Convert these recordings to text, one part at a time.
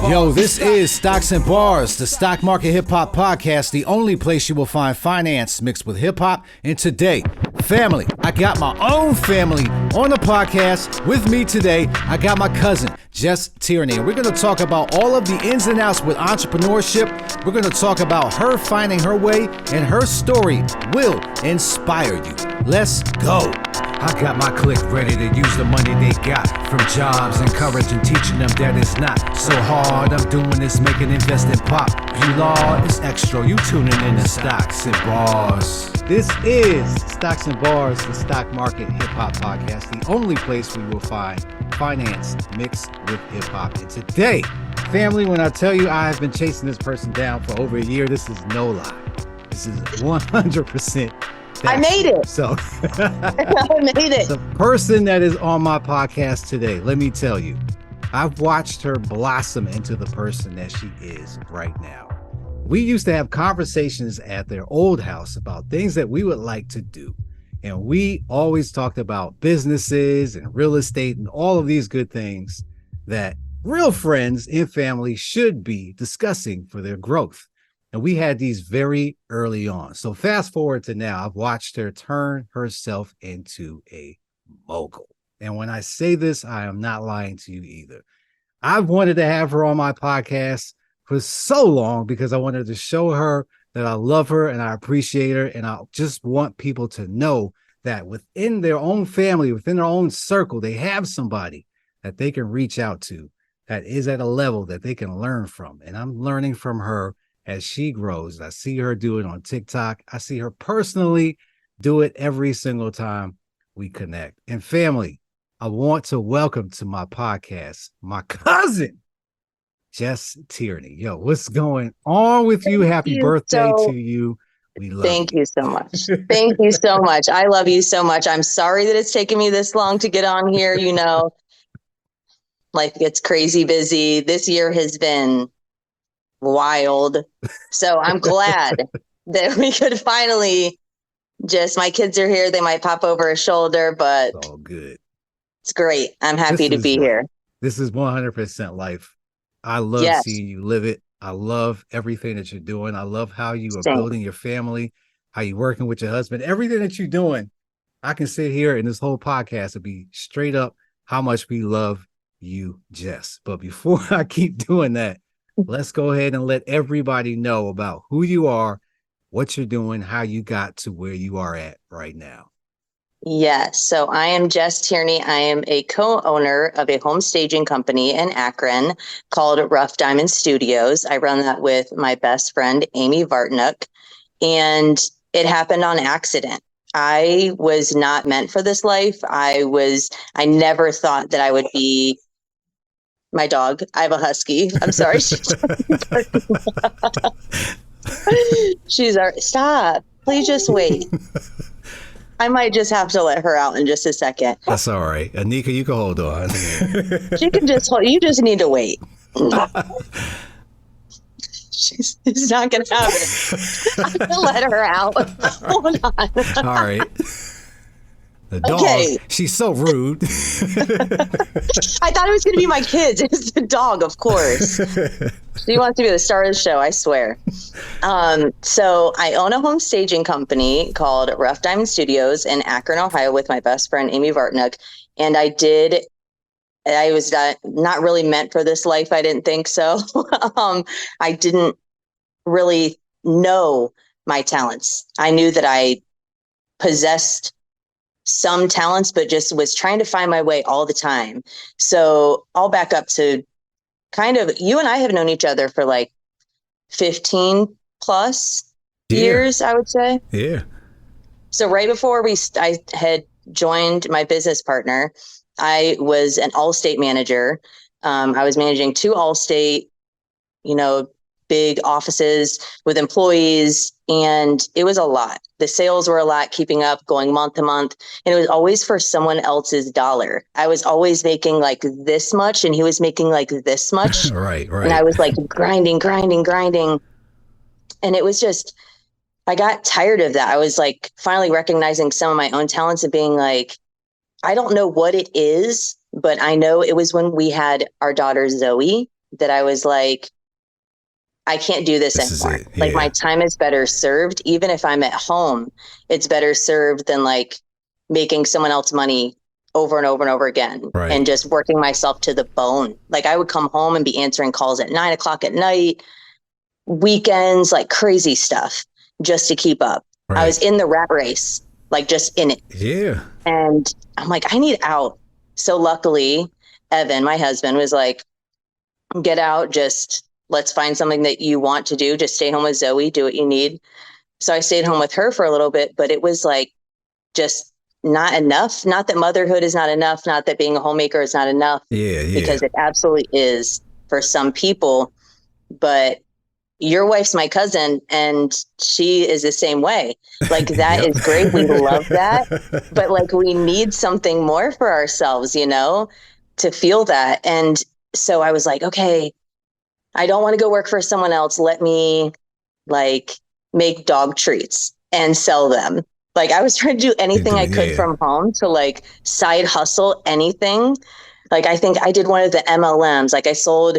Yo, this is Stocks and Bars, the stock market hip hop podcast, the only place you will find finance mixed with hip hop. And today, family, I got my own family on the podcast. With me today, I got my cousin, Jes Tierney. And we're going to talk about all of the ins and outs with entrepreneurship. We're going to talk about her finding her way, and her story will inspire you. Let's go. I got my clique ready to use the money they got from jobs and courage and teaching them that it's not so hard. I'm doing this, making investing pop. You law, it's X-tro. You tuning in to Stocks and Bars. This is Stocks and Bars, the stock market hip hop podcast, the only place we will find finance mixed with hip hop. And today, family, when I tell you I have been chasing this person down for over a year, this is no lie. This is 100%. I made it. So I made it. The person that is on my podcast today, let me tell you, I've watched her blossom into the person that she is right now. We used to have conversations at their old house about things that we would like to do. And we always talked about businesses and real estate and all of these good things that real friends and family should be discussing for their growth. And we had these very early on. So fast forward to now, I've watched her turn herself into a mogul. And when I say this, I am not lying to you either. I've wanted to have her on my podcast for so long because I wanted to show her that I love her and I appreciate her. And I just want people to know that within their own family, within their own circle, they have somebody that they can reach out to that is at a level that they can learn from. And I'm learning from her as she grows. I see her do it on TikTok. I see her personally do it every single time we connect. And family, I want to welcome to my podcast, my cousin, Jes Tierney. Yo, what's going on with you? Happy birthday to you. We love Thank you so much. Thank you so much. I love you so much. I'm sorry that it's taken me this long to get on here. You know, life gets crazy busy. This year has been wild. So I'm glad that we could finally my kids are here. They might pop over a shoulder, but it's all good. It's great. I'm happy to be here. This is 100% life. I love seeing you live it. I love everything that you're doing. I love how you are building your family, how you're working with your husband, everything that you're doing. I can sit here in this whole podcast and be straight up how much we love you, Jes. But before I keep doing that, let's go ahead and let everybody know about who you are, what you're doing, how you got to where you are at right now. Yes. So I am Jes Tierney. I am a co-owner of a home staging company in Akron called Rough Diamond Studios. I run that with my best friend, Amy Vartnook, and it happened on accident. I was not meant for this life. I never thought that I would be my dog. I have a husky. I'm sorry. Stop. Please just wait. I might just have to let her out in just a second. That's all right. Anika, you can hold on. She can just hold. You just need to wait. She's not going to have it. I'm going to let her out. Hold on. All right. The dog, she's so rude. I thought it was going to be my kids. It's the dog, of course. She wants to be the star of the show, I swear. So I own a home staging company called Rough Diamond Studios in Akron, Ohio with my best friend, Amy Vartnook. And I was not really meant for this life. I didn't think so. I didn't really know my talents. I knew that I possessed some talents, but just was trying to find my way all the time. So I'll back up to you and I have known each other for like 15 plus years, I would say. Yeah. So right before I had joined my business partner, I was an Allstate manager. I was managing 2 Allstate, big offices with employees, and it was a lot. The sales were a lot, keeping up, going month to month, and it was always for someone else's dollar. I was always making like this much, and he was making like this much. Right. And I was like grinding. And it was just, I got tired of that. I was like finally recognizing some of my own talents and being like, I don't know what it is, but I know it was when we had our daughter Zoe that I was like, I can't do this anymore. Yeah. Like my time is better served. Even if I'm at home, it's better served than like making someone else money over and over and over again, Right. and just working myself to the bone. Like I would come home and be answering calls at 9:00 at night, weekends, like crazy stuff just to keep up. Right. I was in the rat race, like just in it. Yeah. And I'm like, I need out. So luckily, Evan, my husband, was like, get out, just let's find something that you want to do. Just stay home with Zoe, do what you need. So I stayed home with her for a little bit, but it was like just not enough. Not that motherhood is not enough, not that being a homemaker is not enough. Yeah. Because it absolutely is for some people. But your wife's my cousin and she is the same way. Like that is great. We love that. But like we need something more for ourselves, you know, to feel that. And so I was like, okay, I don't want to go work for someone else. Let me like make dog treats and sell them. Like I was trying to do anything I could from home to like side hustle anything. Like I think I did one of the MLMs. Like I sold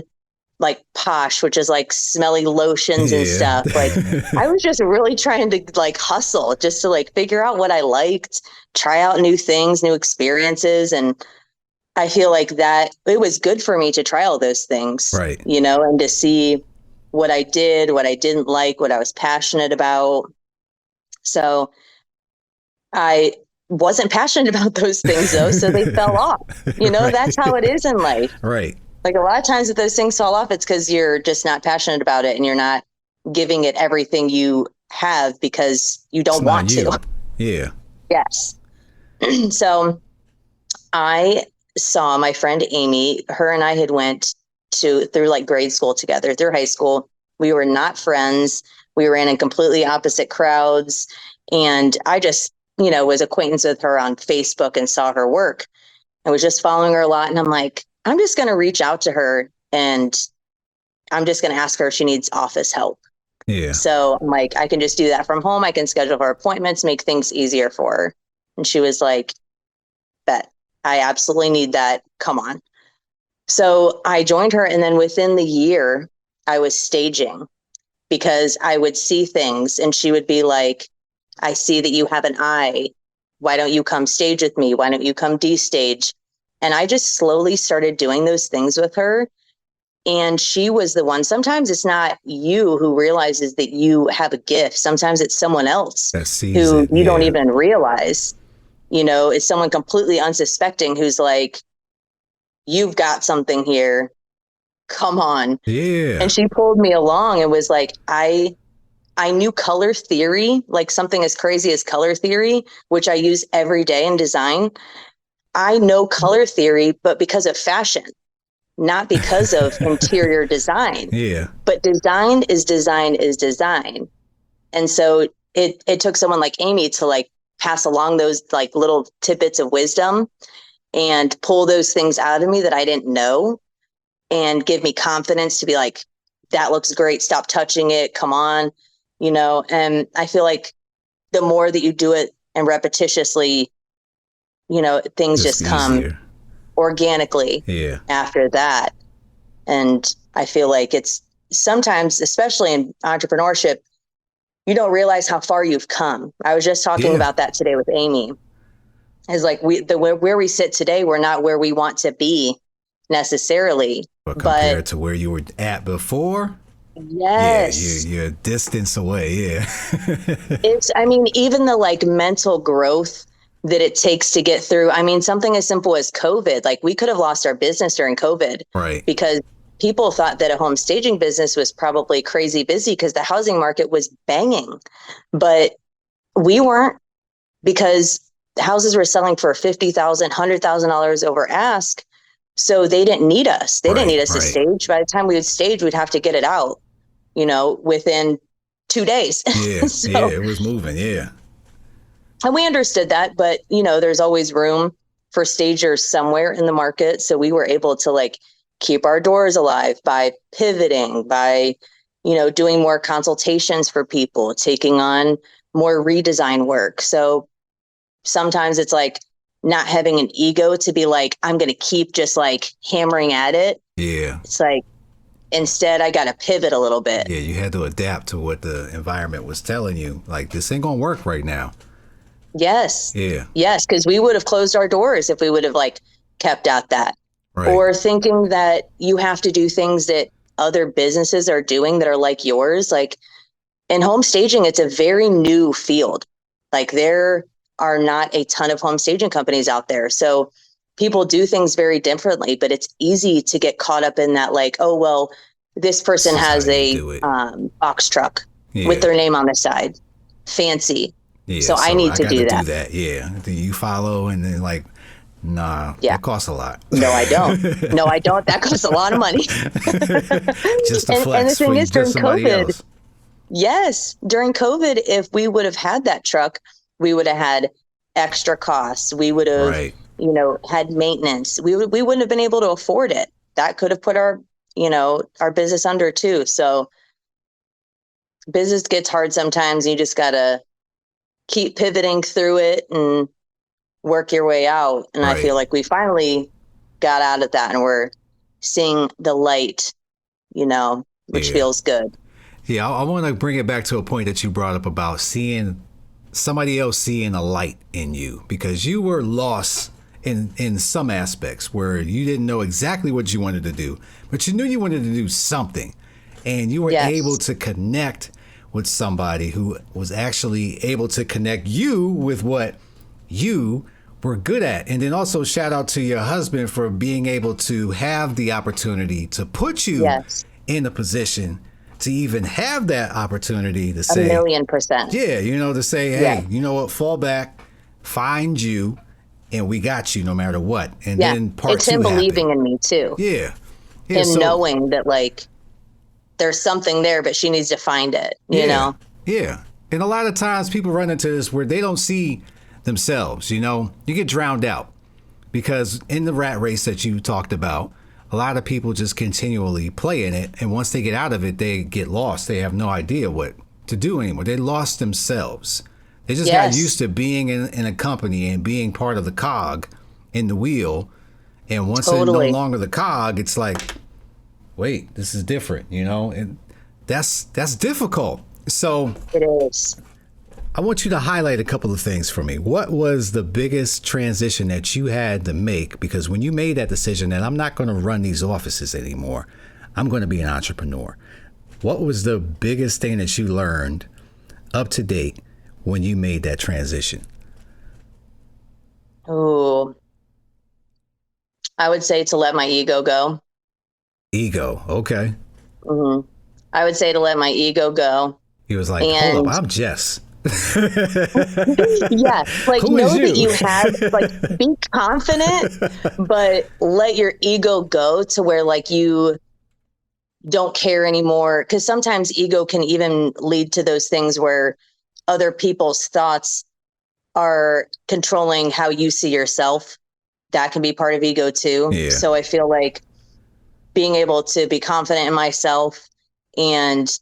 like Posh, which is like smelly lotions and stuff. Like I was just really trying to like hustle just to like figure out what I liked, try out new things, new experiences. And I feel like that it was good for me to try all those things, right, you know, and to see what I did, what I didn't like, what I was passionate about. So I wasn't passionate about those things though. So they fell off, you know, that's how it is in life. Right. Like a lot of times if those things fall off, it's because you're just not passionate about it and you're not giving it everything you have because you don't want to. Yeah. Yes. So I saw my friend Amy, her and I had went through like grade school together, through high school. We were not friends. We ran in completely opposite crowds. And I just, you know, was acquaintance with her on Facebook and saw her work. I was just following her a lot. And I'm like, I'm just going to reach out to her and I'm just going to ask her if she needs office help. Yeah. So I'm like, I can just do that from home. I can schedule her appointments, make things easier for her. And she was like, bet, I absolutely need that. Come on. So I joined her. And then within the year, I was staging because I would see things and she would be like, I see that you have an eye. Why don't you come stage with me? Why don't you come D-stage? And I just slowly started doing those things with her. And she was the one. Sometimes it's not you who realizes that you have a gift. Sometimes it's someone else that sees who it, you don't even realize. You know, it's someone completely unsuspecting who's like, you've got something here. Come on. Yeah. And she pulled me along and was like, I knew color theory, like something as crazy as color theory, which I use every day in design. I know color theory, but because of fashion, not because of interior design. Yeah. But design is design is design. And so it took someone like Amy to like pass along those like little tidbits of wisdom and pull those things out of me that I didn't know and give me confidence to be like, that looks great. Stop touching it. Come on. You know, and I feel like the more that you do it and repetitiously, you know, things just come organically after that. And I feel like it's sometimes, especially in entrepreneurship, you don't realize how far you've come. I was just talking about that today with Amy. It's like where we sit today, we're not where we want to be necessarily. But compared to where you were at before, yes, you're a distance away. Yeah. It's, I mean, even the like mental growth that it takes to get through. I mean, something as simple as COVID, like we could have lost our business during COVID, right? Because people thought that a home staging business was probably crazy busy because the housing market was banging, but we weren't, because houses were selling for $50,000, $100,000 over ask. So they didn't need us. They didn't need us to stage. By the time we would stage, we'd have to get it out, you know, within 2 days. Yeah. So, it was moving. Yeah. And we understood that, but you know, there's always room for stagers somewhere in the market. So we were able to like keep our doors alive by pivoting, by, you know, doing more consultations for people, taking on more redesign work. So sometimes it's like not having an ego to be like, I'm going to keep just like hammering at it. Yeah. It's like, instead, I got to pivot a little bit. Yeah, you had to adapt to what the environment was telling you. Like, this ain't going to work right now. Yes. Yeah. Yes, because we would have closed our doors if we would have like kept at that. Right. Or thinking that you have to do things that other businesses are doing that are like yours. Like in home staging, it's a very new field. Like there are not a ton of home staging companies out there. So people do things very differently, but it's easy to get caught up in that, like, oh, well, this person has a box truck with their name on the side. Fancy. Yeah, so I need to do that. Yeah. Then you follow and then like, nah, that costs a lot. No, I don't. No, I don't. That costs a lot of money. Just to flex and the thing is, during COVID, else. Yes, during COVID, if we would have had that truck, we would have had extra costs. We would have, had maintenance. We wouldn't have been able to afford it. That could have put our business under too. So business gets hard sometimes. You just got to keep pivoting through it and work your way out. And I feel like we finally got out of that and we're seeing the light, which feels good. Yeah, I want to bring it back to a point that you brought up about seeing somebody else seeing a light in you, because you were lost in some aspects where you didn't know exactly what you wanted to do, but you knew you wanted to do something, and you were able to connect with somebody who was actually able to connect you with what you were good at. And then also shout out to your husband for being able to have the opportunity to put you in a position to even have that opportunity to say 1,000,000%. Yeah, to say, hey, you know what, fall back, find you, and we got you no matter what. And then part it's him believing in me too. Yeah. Him knowing that like there's something there, but she needs to find it, you know? Yeah. And a lot of times people run into this where they don't see themselves, you get drowned out, because in the rat race that you talked about, a lot of people just continually play in it. And once they get out of it, they get lost. They have no idea what to do anymore. They lost themselves. They just got used to being in a company and being part of the cog in the wheel. And once they're no longer the cog, it's like, wait, this is different, and that's difficult. So it is. I want you to highlight a couple of things for me. What was the biggest transition that you had to make? Because when you made that decision that I'm not going to run these offices anymore, I'm going to be an entrepreneur. What was the biggest thing that you learned up to date when you made that transition? Oh, I would say to let my ego go. Ego. Okay. Mm-hmm. I would say to let my ego go. He was like, hold up, I'm Jes. Like know that you have, like, be confident, but let your ego go to where like you don't care anymore. Because sometimes ego can even lead to those things where other people's thoughts are controlling how you see yourself. That can be part of ego too. Yeah. So I feel like being able to be confident in myself and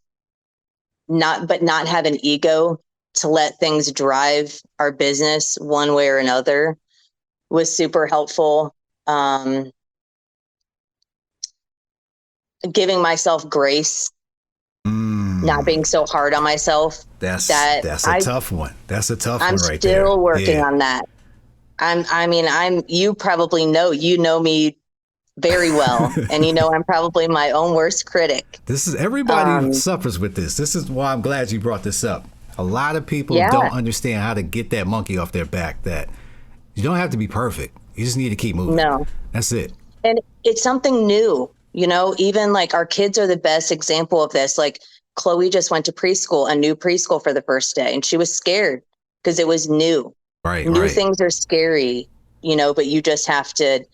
not have an ego to let things drive our business one way or another was super helpful. Giving myself grace, not being so hard on myself. That's a tough one. That's a tough one right there. I'm still working on that. You probably know me very well. And I'm probably my own worst critic. This is, everybody suffers with this. This is why I'm glad you brought this up. A lot of people don't understand how to get that monkey off their back, that you don't have to be perfect. You just need to keep moving. No. That's it. And it's something new, even like our kids are the best example of this. Like Chloe just went to preschool, a new preschool for the first day, and she was scared because it was new. Right. New things are scary, but you just have to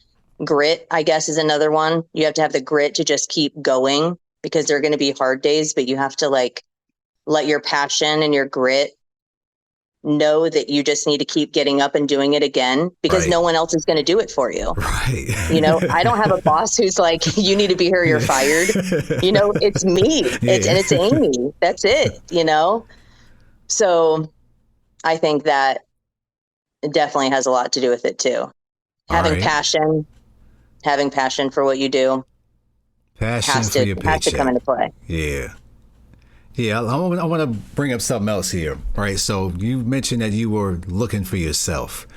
grit, I guess, is another one. You have to have the grit to just keep going, because there are going to be hard days, but you have to like let your passion and your grit know that you just need to keep getting up and doing it again, because no one else is going to do it for you. Right. I don't have a boss who's like, you need to be here, you're fired. It's me. It's Amy. That's it, So I think that it definitely has a lot to do with it too. All right. Having passion for what you do Passion has for to your come paycheck. into play. Yeah. Yeah, I want to bring up something else here, right? So you mentioned that you were looking for yourself.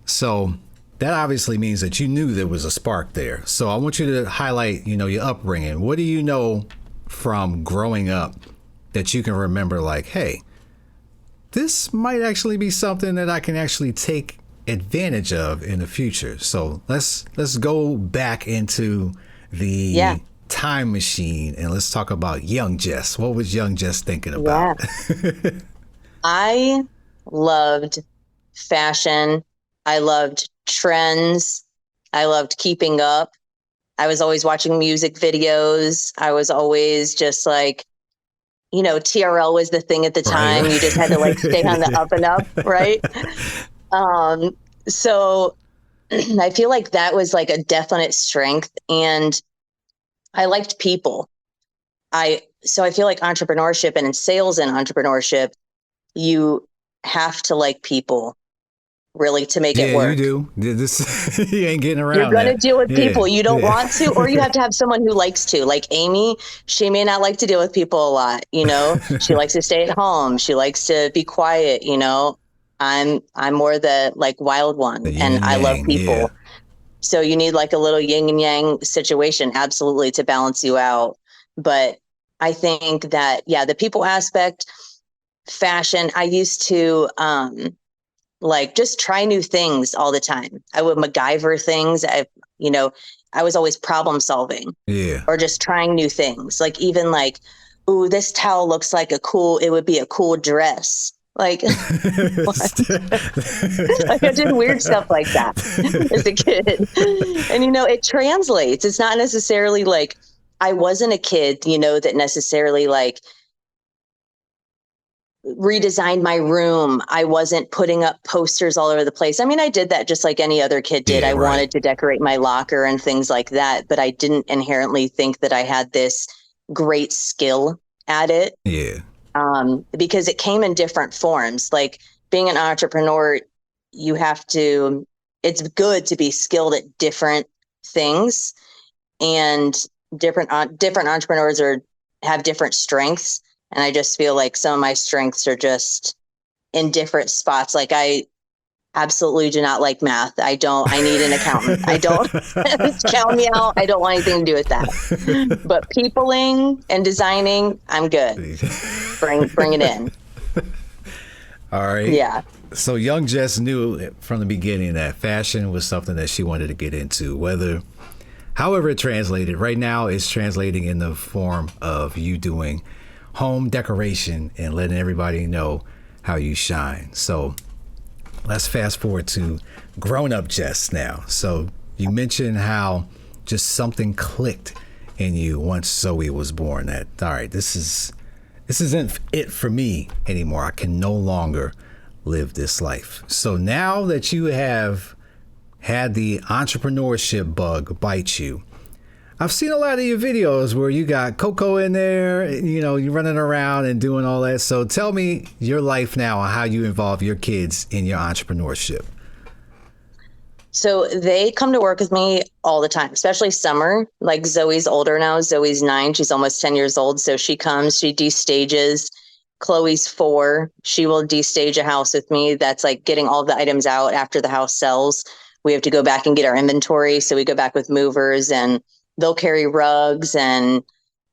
So that obviously means that you knew there was a spark there. So I want you to highlight, your upbringing. What do you know from growing up that you can remember like, hey, this might actually be something that I can actually take advantage of in the future. So let's go back into the time machine and let's talk about young Jess. What was young Jess thinking Yeah. about? I loved fashion. I loved trends. I loved keeping up. I was always watching music videos. I was always just like, TRL was the thing at the time. Right. You just had to like stay on the up and up, right? So I feel like that was like a definite strength. And I liked people. So I feel like entrepreneurship and in sales and entrepreneurship, you have to like people really to make it Yeah, you work. do. This you ain't getting You're around going to that. deal with Yeah, people you don't yeah. want to, or you have to have someone who likes to. Like Amy, she may not like to deal with people a lot, She likes to stay at home. She likes to be quiet, I'm more the like wild The one yin and and I love yang. Yeah, people. So you need like a little yin and yang situation, absolutely, to balance you out. But I think that, the people aspect, fashion, I used to, like just try new things all the time. I would MacGyver things. You know, I was always problem solving yeah. or just trying new things. Like even like, ooh, this towel looks like it would be a cool dress. Like, like I did weird stuff like that as a kid. And, it translates. It's not necessarily like I wasn't a kid, that necessarily like redesigned my room. I wasn't putting up posters all over the place. I mean, I did that just like any other kid did. Yeah, I right. wanted to decorate my locker and things like that, but I didn't inherently think that I had this great skill at it. Yeah. Because it came in different forms. Like being an entrepreneur, it's good to be skilled at different things, and different entrepreneurs have different strengths. And I just feel like some of my strengths are just in different spots. Like I absolutely do not like math. I need an accountant. I don't count me out. I don't want anything to do with that. But peopling and designing, I'm good. Bring it in. All right. Yeah. So young Jess knew from the beginning that fashion was something that she wanted to get into, however it translated. Right now it's translating in the form of you doing home decoration and letting everybody know how you shine. So let's fast forward to grown-up Jess now. So you mentioned how just something clicked in you once Zoe was born. That, all right, this isn't it for me anymore. I can no longer live this life. So now that you have had the entrepreneurship bug bite you, I've seen a lot of your videos where you got Coco in there, you're running around and doing all that. So tell me your life now and how you involve your kids in your entrepreneurship. So they come to work with me all the time, especially summer. Like Zoe's older now. Zoe's 9. She's almost 10 years old. So she comes, she destages. Chloe's 4. She will destage a house with me. That's like getting all the items out after the house sells. We have to go back and get our inventory. So we go back with movers and they'll carry rugs and,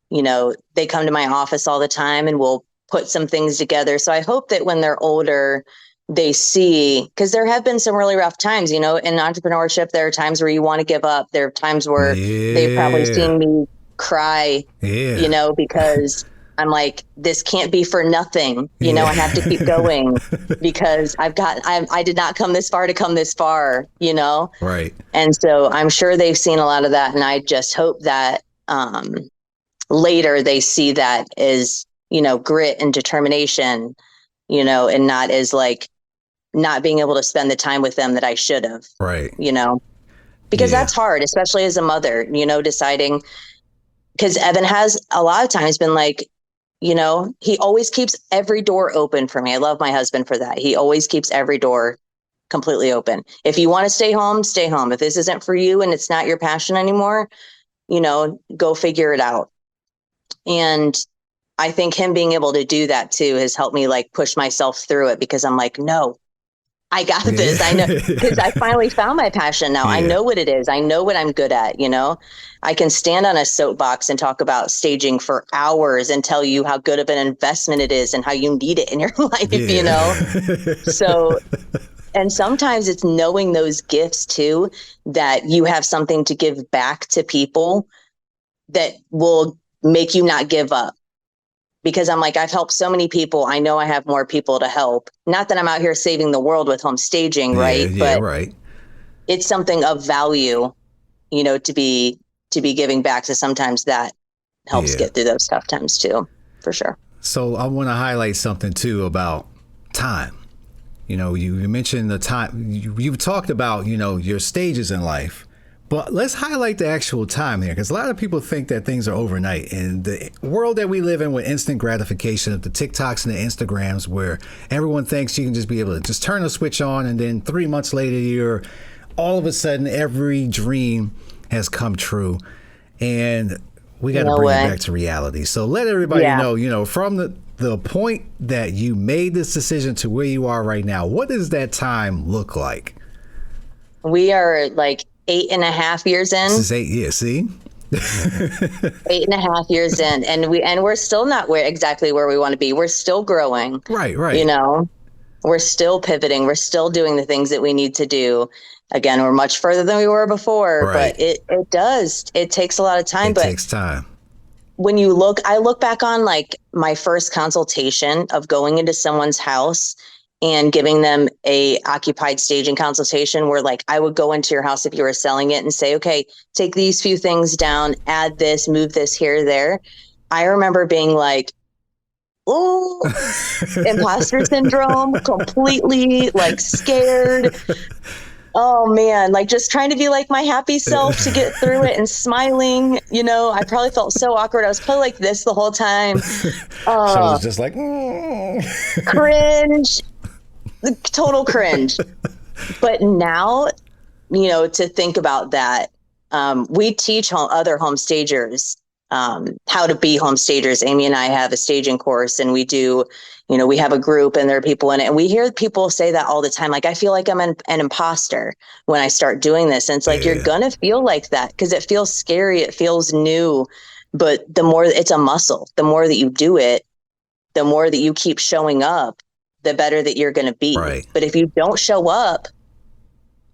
they come to my office all the time and we'll put some things together. So I hope that when they're older, they see, because there have been some really rough times, in entrepreneurship, there are times where you want to give up. There are times where they've probably seen me cry, because I'm like, this can't be for nothing. I have to keep going because I did not come this far to come this far, Right. And so I'm sure they've seen a lot of that. And I just hope that later they see that as, grit and determination, and not as like not being able to spend the time with them that I should have. Right. Because that's hard, especially as a mother, deciding, because Evan has a lot of times been like, he always keeps every door open for me. I love my husband for that. He always keeps every door completely open. If you want to stay home, stay home. If this isn't for you and it's not your passion anymore, go figure it out. And I think him being able to do that too has helped me like push myself through it, because I'm like, no, I got this. I know, because I finally found my passion now. I know what it is. I know what I'm good at. I can stand on a soapbox and talk about staging for hours and tell you how good of an investment it is and how you need it in your life, So, and sometimes it's knowing those gifts too, that you have something to give back to people that will make you not give up. Because I'm like, I've helped so many people. I know I have more people to help. Not that I'm out here saving the world with home staging, right? Yeah, right. It's something of value, to be giving back. So sometimes that helps get through those tough times too, for sure. So I want to highlight something too about time. You mentioned the time. You've talked about, your stages in life. But let's highlight the actual time here, because a lot of people think that things are overnight. And the world that we live in with instant gratification of the TikToks and the Instagrams, where everyone thinks you can just be able to just turn a switch on and then 3 months later, you're all of a sudden every dream has come true. And we got to bring it back to reality. So let everybody know, from the point that you made this decision to where you are right now, what does that time look like? We are like 8.5 years in. This is 8 years, see? 8.5 years in, and we're still not exactly where we want to be. We're still growing. Right. We're still pivoting. We're still doing the things that we need to do. Again, we're much further than we were before, but it takes a lot of time. It takes time. When I look back on like my first consultation of going into someone's house and giving them a occupied staging consultation, where like I would go into your house if you were selling it and say, okay, take these few things down, add this, move this here, there. I remember being like, oh, imposter syndrome, completely like scared. Oh man, like just trying to be like my happy self to get through it and smiling. I probably felt so awkward. I was probably like this the whole time. So it was just like cringe. Total cringe. But now, to think about that, we teach other home stagers how to be home stagers. Amy and I have a staging course, and we do, we have a group and there are people in it. And we hear people say that all the time. Like, I feel like I'm an imposter when I start doing this. And it's like, you're going to feel like that because it feels scary. It feels new. But the more it's a muscle, the more that you do it, the more that you keep showing up, the better that you're going to be. Right. But if you don't show up,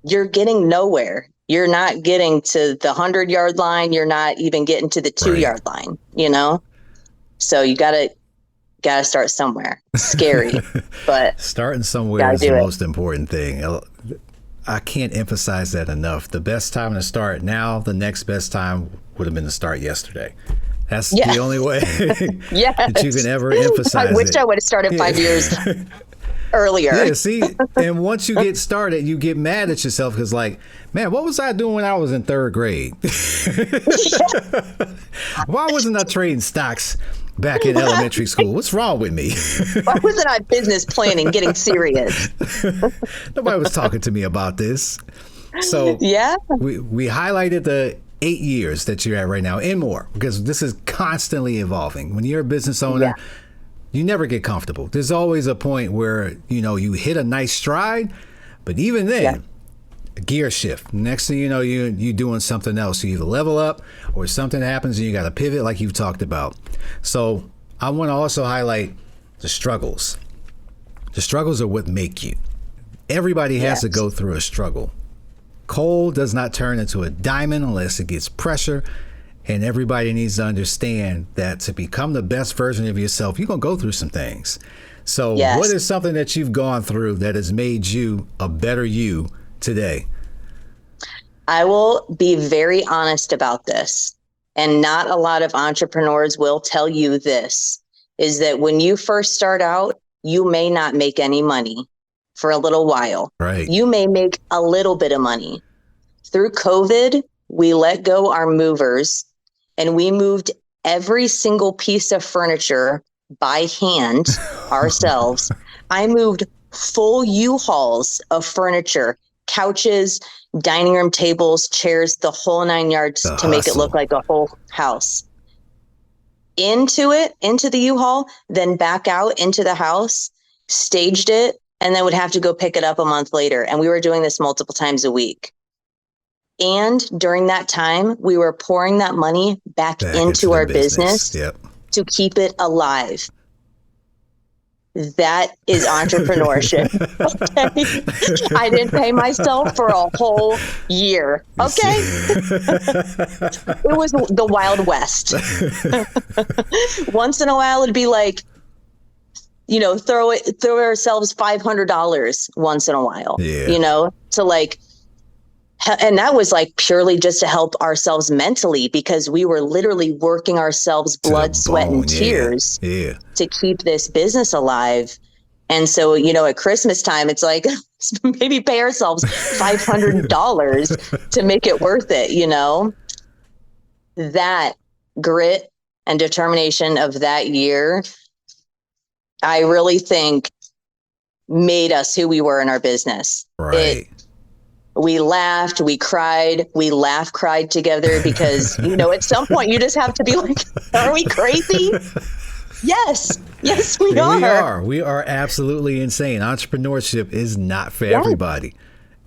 you're getting nowhere. You're not getting to the 100-yard line. You're not even getting to the 2-yard line, So you gotta start somewhere. It's scary, but starting somewhere is the most important thing. I can't emphasize that enough. The best time to start now, the next best time would have been to start yesterday. That's the only way that you can ever emphasize I wish I would have started 5 years earlier. Yeah, see, and once you get started, you get mad at yourself because, like, man, what was I doing when I was in 3rd grade? Why wasn't I trading stocks back in elementary school? What's wrong with me? Why wasn't I business planning, getting serious? Nobody was talking to me about this. So we highlighted the 8 years that you're at right now and more, because this is constantly evolving. When you're a business owner, you never get comfortable. There's always a point where, you hit a nice stride, but even then, a gear shift. Next thing you know, you're doing something else. You either level up or something happens and you got to pivot like you've talked about. So I want to also highlight the struggles. The struggles are what make you. Everybody has to go through a struggle. Coal does not turn into a diamond unless it gets pressure. And everybody needs to understand that to become the best version of yourself, you're going to go through some things. So what is something that you've gone through that has made you a better you today? I will be very honest about this. And not a lot of entrepreneurs will tell you this, is that when you first start out, you may not make any money for a little while. Right. You may make a little bit of money. Through COVID, we let go our movers and we moved every single piece of furniture by hand ourselves. I moved full U-Hauls of furniture, couches, dining room tables, chairs, the whole 9 yards to make it look like a whole house. Into the U-Haul, then back out into the house, staged it, and then would have to go pick it up a month later. And we were doing this multiple times a week. And during that time, we were pouring that money back into our business to keep it alive. That is entrepreneurship. Okay. I didn't pay myself for a whole year. Okay. It was the Wild West. Once in a while, it'd be like, throw ourselves $500 once in a while, to like, and that was like purely just to help ourselves mentally, because we were literally working ourselves blood, sweat, and tears to keep this business alive. And so, at Christmas time, it's like, maybe pay ourselves $500 to make it worth it, That grit and determination of that year, I really think made us who we were in our business. Right. We laughed, we cried, cried together because, at some point you just have to be like, are we crazy? Yes, we are. We are absolutely insane. Entrepreneurship is not for everybody.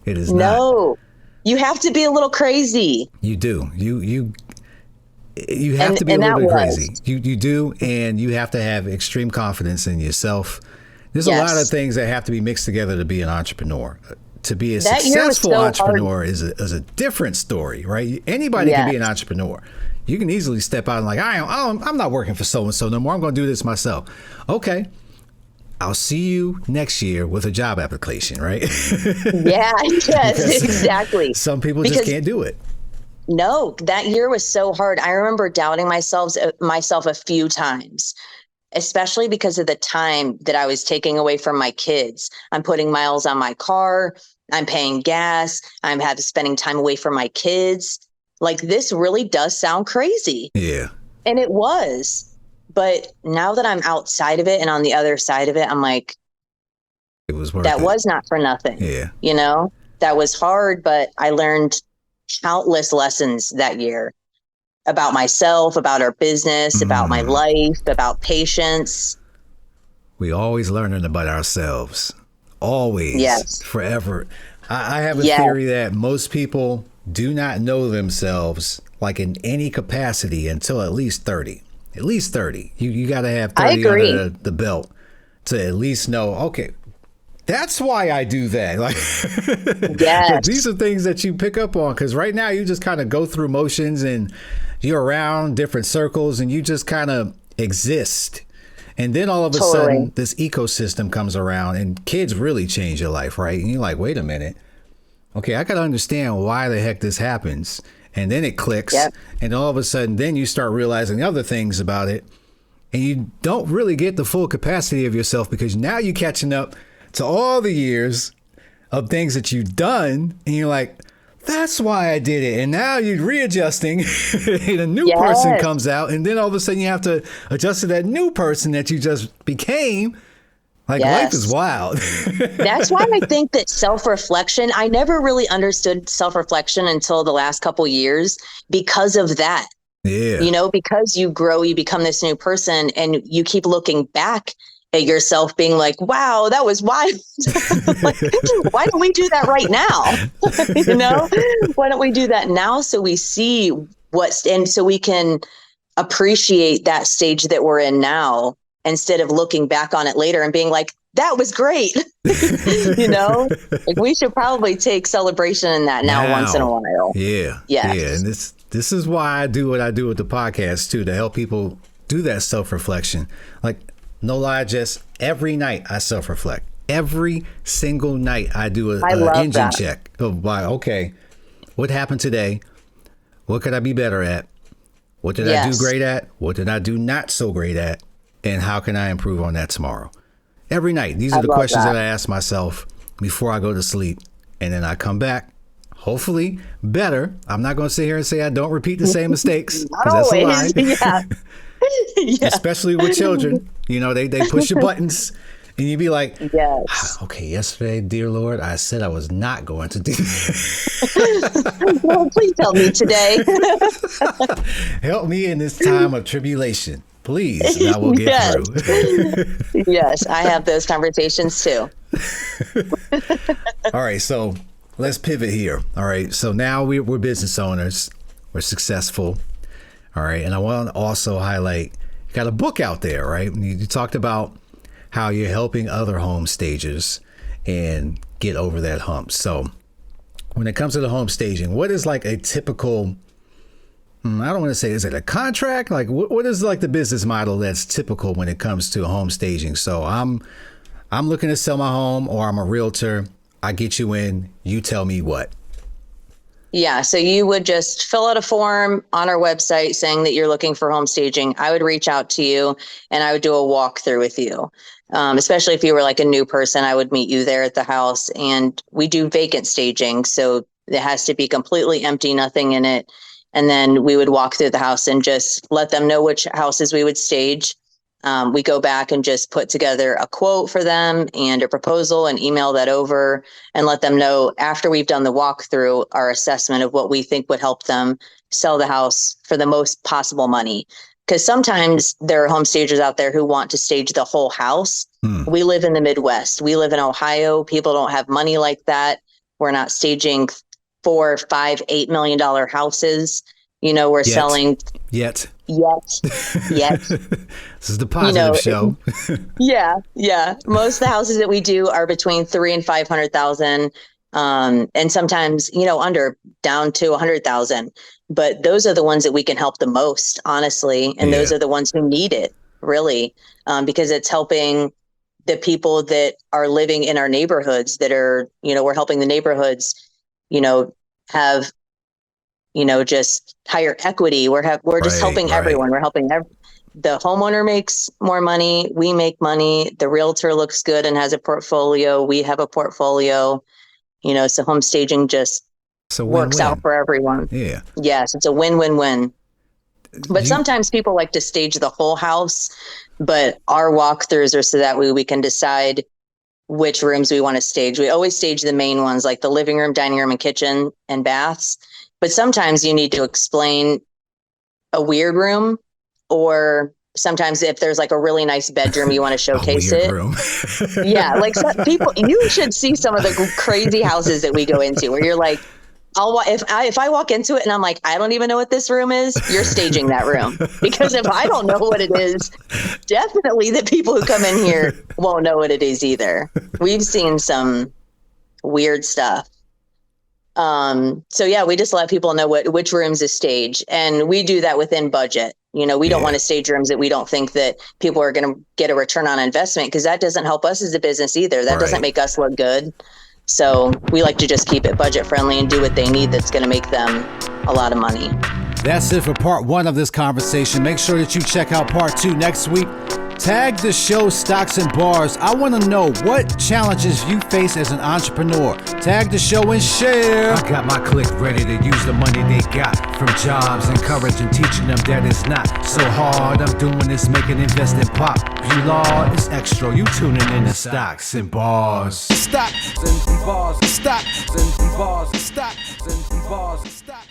It is not. No, you have to be a little crazy. You do. You have to be a little bit crazy. You do. And you have to have extreme confidence in yourself. There's a lot of things that have to be mixed together to be an entrepreneur. To be a successful entrepreneur is a different story, right? Anybody can be an entrepreneur. You can easily step out and like, I'm not working for so-and-so no more. I'm going to do this myself. Okay. I'll see you next year with a job application, right? Yes, exactly. Some people just can't do it. No, that year was so hard. I remember doubting myself a few times, especially because of the time that I was taking away from my kids. I'm putting miles on my car. I'm paying gas. I'm spending time away from my kids. Like, this really does sound crazy. Yeah. And it was. But now that I'm outside of it and on the other side of it, I'm like, it was worth that it. Was not for nothing. Yeah. That was hard, but I learned countless lessons that year about myself, about our business, about my life, about patience. We always learning about ourselves. Always. Yes. Forever. I have a theory that most people do not know themselves like in any capacity until at least 30. At least 30. You got to have 30 under the belt to at least know, okay, that's why I do that. Like, these are things that you pick up on, because right now you just kind of go through motions and you're around different circles and you just kind of exist. And then all of a sudden this ecosystem comes around and kids really change your life, right? And you're like, wait a minute. Okay, I got to understand why the heck this happens. And then it clicks. Yep. And all of a sudden, then you start realizing other things about it. And you don't really get the full capacity of yourself, because now you're catching up to all the years of things that you've done. And you're like, that's why I did it. And now you're readjusting and a new person comes out. And then all of a sudden you have to adjust to that new person that you just became. Like, life is wild. That's why I think that self-reflection, I never really understood self-reflection until the last couple years because of that. Yeah. Because you grow, you become this new person, and you keep looking back at yourself being like, wow, that was wild. Like, why don't we do that right now? Why don't we do that now so we see and so we can appreciate that stage that we're in now, instead of looking back on it later and being like, that was great. Like, we should probably take celebration in that now once in a while. Yeah. Yes. Yeah. And this is why I do what I do with the podcast too, to help people do that self-reflection. Like, no lie, Jess, every night I self-reflect. Every single night I do an engine check of why, okay, what happened today? What could I be better at? What did I do great at? What did I do not so great at? And how can I improve on that tomorrow? Every night. These are the questions that I ask myself before I go to sleep. And then I come back, hopefully better. I'm not going to sit here and say I don't repeat the same mistakes. Not always. That's a lie. Especially with children. They push your buttons And you'd be like, yes. okay, yesterday, dear Lord, I said I was not going to do that. Well, please help me today. Help me in this time of tribulation. Please, and I will get through. Yes, I have those conversations too. All right, so let's pivot here. All right, so now we're business owners. We're successful. All right, and I want to also highlight, you got a book out there, right? You talked about how you're helping other home stagers and get over that hump. So when it comes to the home staging, what is like a typical, I don't want to say, is it a contract? Like what is like the business model that's typical when it comes to home staging? So I'm looking to sell my home, or I'm a realtor. I get you in, you tell me what. Yeah. So you would just fill out a form on our website saying that you're looking for home staging. I would reach out to you and I would do a walkthrough with you. Especially if you were like a new person, I would meet you there at the house, and we do vacant staging. So it has to be completely empty, nothing in it. And then we would walk through the house and just let them know which houses we would stage. We go back and just put together a quote for them and a proposal and email that over and let them know after we've done the walkthrough, our assessment of what we think would help them sell the house for the most possible money. Because sometimes there are home stagers out there who want to stage the whole house. We live in the Midwest. We live in Ohio. People don't have money like that. We're not staging $4, $5, $8 million houses. We're selling yet. This is the positive show. Yeah. Most of the houses that we do are between 300,000 and 500,000. And sometimes, under down to 100,000. But those are the ones that we can help the most, honestly. And those are the ones who need it, really, because it's helping the people that are living in our neighborhoods that are, we're helping the neighborhoods, have, just higher equity. We're just helping everyone. We're helping the homeowner makes more money. We make money. The realtor looks good and has a portfolio. We have a portfolio. So home staging just works out for everyone. Yeah. Yes, it's a win-win-win. But sometimes people like to stage the whole house, but our walkthroughs are so that way we can decide which rooms we want to stage. We always stage the main ones, like the living room, dining room, and kitchen and baths. But sometimes you need to explain a weird room, or sometimes if there's like a really nice bedroom, you want to showcase it. Yeah. Like people, you should see some of the crazy houses that we go into where you're like, if I walk into it and I'm like, I don't even know what this room is, you're staging that room. Because if I don't know what it is, definitely the people who come in here won't know what it is either. We've seen some weird stuff. So yeah, we just let people know which rooms to stage, and we do that within budget. We don't want to stage rooms that we don't think that people are going to get a return on investment, because that doesn't help us as a business either. That doesn't make us look good. So we like to just keep it budget friendly and do what they need that's going to make them a lot of money. That's it for part 1 of this conversation. Make sure that you check out part 2 next week. Tag the show Stocks and Bars. I want to know what challenges you face as an entrepreneur. Tag the show and share. I got my clique ready to use the money they got from jobs, encouraging, teaching them that it's not so hard. I'm doing this, making investing pop. You law, it's X-tro. You tuning in to Stocks and Bars. Stocks and Bars. Stocks and Bars. Stocks and Bars. Stocks.